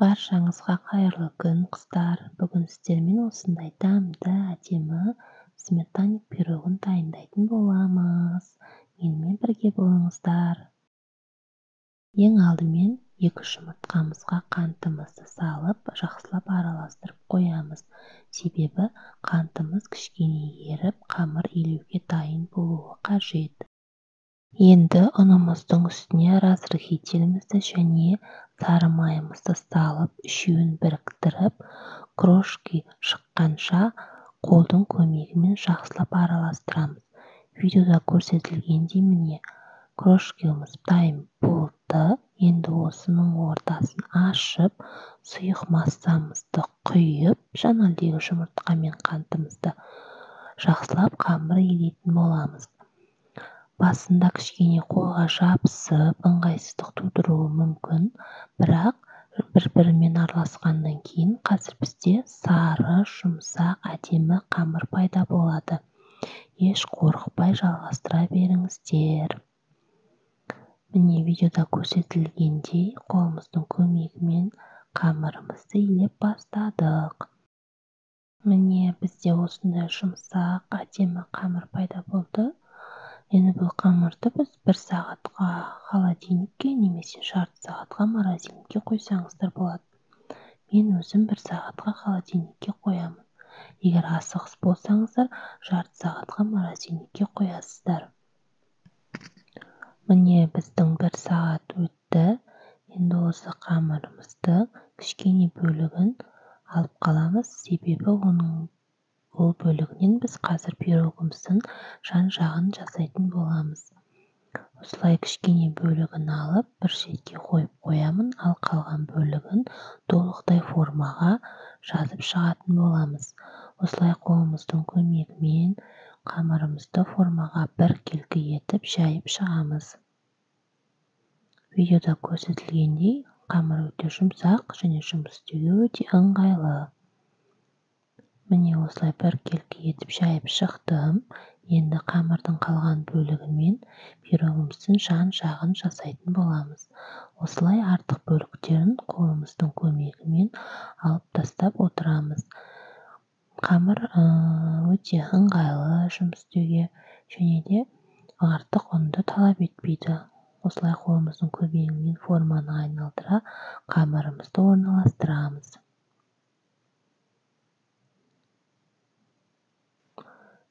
Баршаңызға қайырлы күн, қыздар. Бүгін сіздермен осындай дәмді, әдемі сметанник пирогын дайындайтын боламыз. Менімен бірге болыңыздар. Ең алдымен 2 жұмыртқамызға қантымызды салып, жақсылап араластырып қоямыз. Себебі қантымыз кішкене еріп, қамыр илеуге дайын болуы қажет. Енді ұнымыздың үстіне разрыхителімізді және сары майымызды салып, үшеуін біріктіріп, крошки шыққанша қолдың көмегімен жақсылап араластырамыз. Видеода көрсетілгендей міне крошкамыз дайын болды. Енді осының ортасын ашып, сұйық массамызды құйып, жаңағыдегі жұмыртқа мен қантымызды жақсылап қамыр илейтін боламыз. Басында кішкене қолға жабысып, ыңғайсыздық тудыруы мүмкін, бірақ бір-бірімен араласқаннан кейін қазір бізде сары, жұмсақ, әдемі қамыр пайда болады. Еш қорықпай жалғастыра беріңіздер. Міне видеода көрсетілгендей қолымыздың көмегімен қамырымызды илеп бастадық. Міне бізде осындай жұмсақ, әдемі қамыр пайда болды. Енді бұл қамырды біз 1 сағатқа холодильникке немесе жарты сағатқа морозильникке қойсаңыздар болады. Мен өзім 1 сағатқа холодильникке қоямын. Егер асығыс болсаңыздар, жарты сағатқа морозильникке қоясыздар. Міне біздің 1 сағат өтті. Енді осы қамырымызды кішкене бөлігін алып қаламыз, себебі ол бөлігінен біз қазір пирогымыздың жан-жағын жасайтын боламыз. Осылай кішкене бөлігін алып, бір шетке қойып қоямын, ал қалған бөлігін толықтай формаға жазып шығатын боламыз. Осылай қолымыздың көмегімен қамырымызды формаға біркелкі етіп жайып шығамыз. Видеода көрсетілгендей қамыр өте жұмсақ және жұмыс істеуге өте ыңғайлы. Міне осылай біркелкі етіп жайып шықтым. Енді қамырдың қалған бөлігімен пирогымыздың жан-жағын жасайтын боламыз. Осылай артық бөліктерін қолымыздың көмегімен алып тастап отырамыз. Қамыр өте ыңғайлы жұмыс істеуге және де артық ұнды талап етпейді. Осылай қолымыздың көмегімен форманы айналдыра қамырымызды орналастырамыз.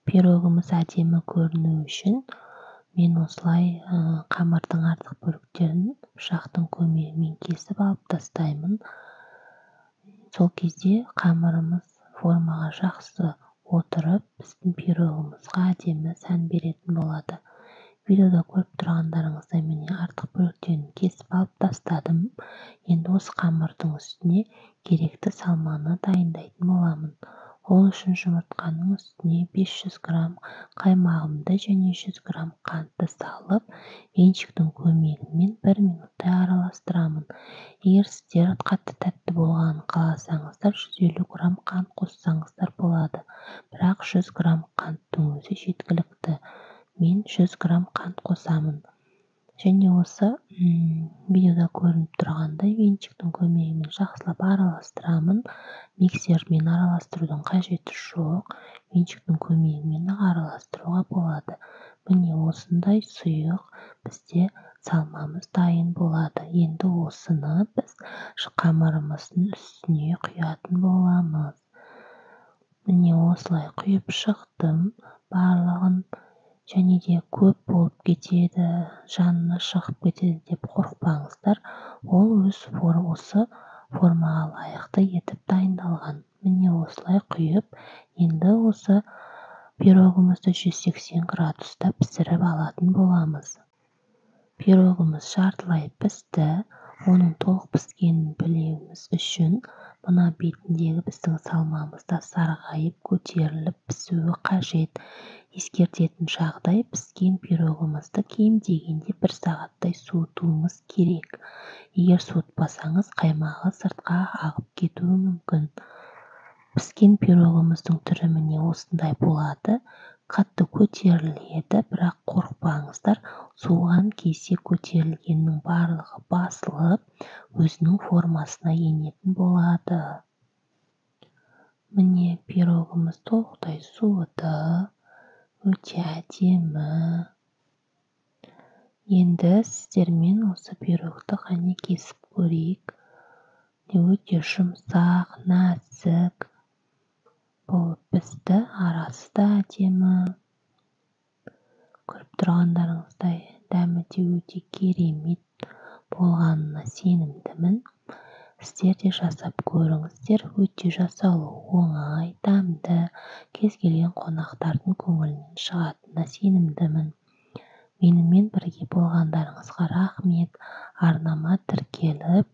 Пирогымыз әдемі көріну үшін мен осылай қамырдың артық бөліктерін пышақтың көмегімен кесіп алып тастаймын. Сол кезде қамырымыз формаға жақсы отырып, біздің пирогымызға әдемі сән беретін болады. Видеода көріп тұрғандарыңыздай міне артық бөліктерін кесіп алып тастадым. Енді осы қамырдың үстіне керекті салманы дайындайтын боламын. Ол үшін жұмыртқаның үстіне 500 грамм қаймағымды және 100 грамм қантты салып, венчиктің көмегімен 1 минуттай араластырамын. Егер сіздер қатты тәтті болғанын қаласаңыздар, 150 грамм қант қоссаңыздар болады. Бірақ 100 грамм қанттың өзі жеткілікті. Мен 100 грамм қант қосамын. Және осы видеода көрініп тұрғандай венчиктің көмегімен жақсылап араластырамын. Миксермен араластырудың қажеті жоқ. Венчиктің көмегімен араластыруға болады. Міне осындай сұйық бізде салмамыз дайын болады. Енді осыны біз қамырымыздың үстіне құятын боламыз. Міне осылай құйып шықтым барлығын. Және де көп болып кетеді, жанына шығып кетеді деп қорықпаңыздар. Ол осы формаға лайықты етіп дайындалған. Міне осылай құйып, енді осы пирогымызды 180 градуста пісіріп алатын боламыз. Пирогымыз жартылай пісті. Оның толық піскенін білуіміз үшін мына бетіндегі біздің салмамызда сарғайып, көтеріліп пісуі қажет. Ескертетін жағдай, піскен пирогымызды кем дегенде 1 сағаттай суытуымыз керек. Егер суытпасаңыз, қаймағы сыртқа ағып кетуі мүмкін. Піскен пирогымыздың түрі міне осындай болады. қатты көтеріледі, бірақ қорықпаңыздар. Суыған кезде көтерілгеннің барлығы басылып, өзінің формасына енетін болады. Міне пирогымыз толықтай суыды, өте әдемі. Енді сіздермен осы пирогты қане кесіп көрейік. Өте жұмсақ, нәзік болып пісті, арасы да әдемі. Көріп тұрғандарыңыздай дәмі де өте керемет болғанына сенімдімін. Сіздер де жасап көріңіздер. Өте жасалу оңай, дәмді, кез келген қонақтардың көңілінен шығатынына сенімдімін. Менімен бірге болғандарыңызға рахмет. Арнама тіркеліп,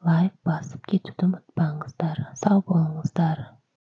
лайк басып кетуді ұмытпаңыздар. Сау болыңыздар.